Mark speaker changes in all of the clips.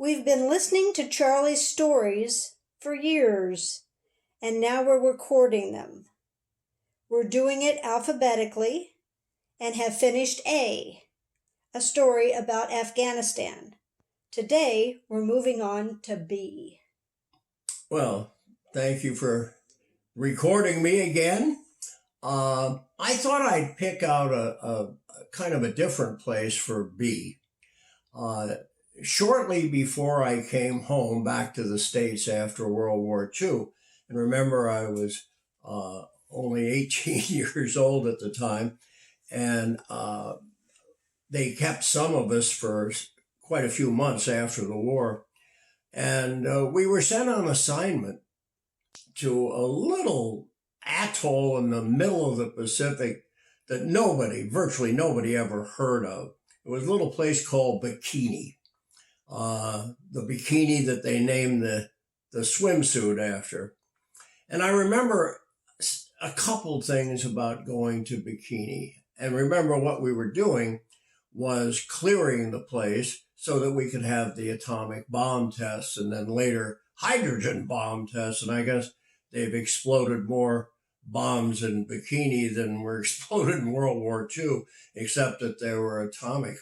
Speaker 1: We've been listening to Charlie's stories for years, and now we're recording them. We're doing it alphabetically and have finished A story about Afghanistan. Today, we're moving on to B.
Speaker 2: Well, thank you for recording me again. I thought I'd pick out a kind of a different place for B. Shortly before I came home back to the States after World War II, and remember I was only 18 years old at the time, and they kept some of us for quite a few months after the war. And we were sent on assignment to a little atoll in the middle of the Pacific that virtually nobody ever heard of. It was a little place called Bikini. The Bikini that they named the swimsuit after. And I remember a couple things about going to Bikini. And remember what we were doing was clearing the place so that we could have the atomic bomb tests and then later hydrogen bomb tests. And I guess they've exploded more bombs in Bikini than were exploded in World War II, except that they were atomic.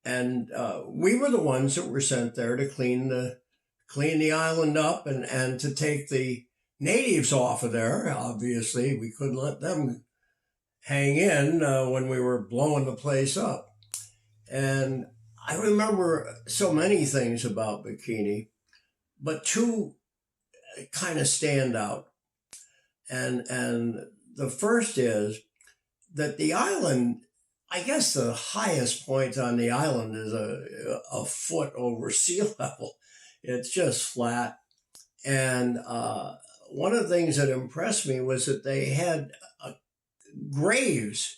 Speaker 2: And we were the ones that were sent there to clean the island up and to take the natives off of there. Obviously, we couldn't let them hang in when we were blowing the place up. And I remember so many things about Bikini, but two kind of stand out. And the first is that the island, I guess the highest point on the island is a foot over sea level. It's just flat. And one of the things that impressed me was that they had graves.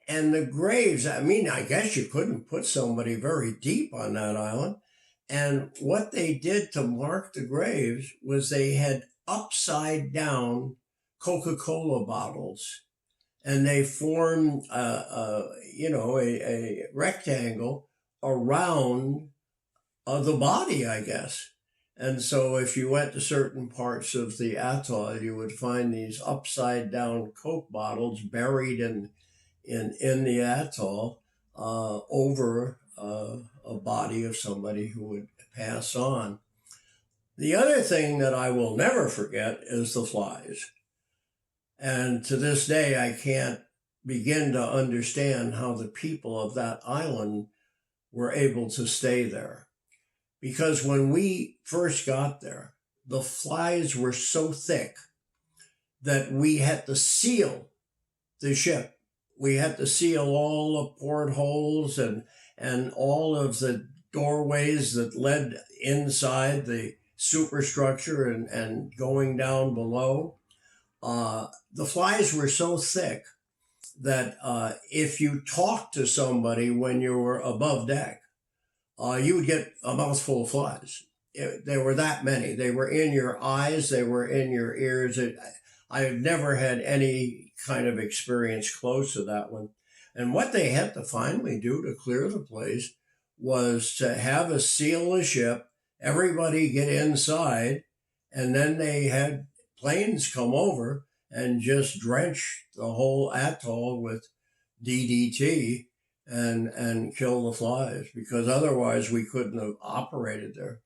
Speaker 2: And the graves, I mean, I guess you couldn't put somebody very deep on that island. And what they did to mark the graves was they had upside down Coca-Cola bottles. And they formed, a rectangle around the body, I guess. And so if you went to certain parts of the atoll, you would find these upside down Coke bottles buried in the atoll over a body of somebody who would pass on. The other thing that I will never forget is the flies. And to this day, I can't begin to understand how the people of that island were able to stay there. Because when we first got there, the flies were so thick that we had to seal the ship. We had to seal all the portholes and all of the doorways that led inside the superstructure and going down below. The flies were so thick that if you talked to somebody when you were above deck, you would get a mouthful of flies. There were that many. They were in your eyes. They were in your ears. I have never had any kind of experience close to that one. And what they had to finally do to clear the place was to have a seal the ship, everybody get inside, and then they had planes come over and just drench the whole atoll with DDT and kill the flies, because otherwise we couldn't have operated there.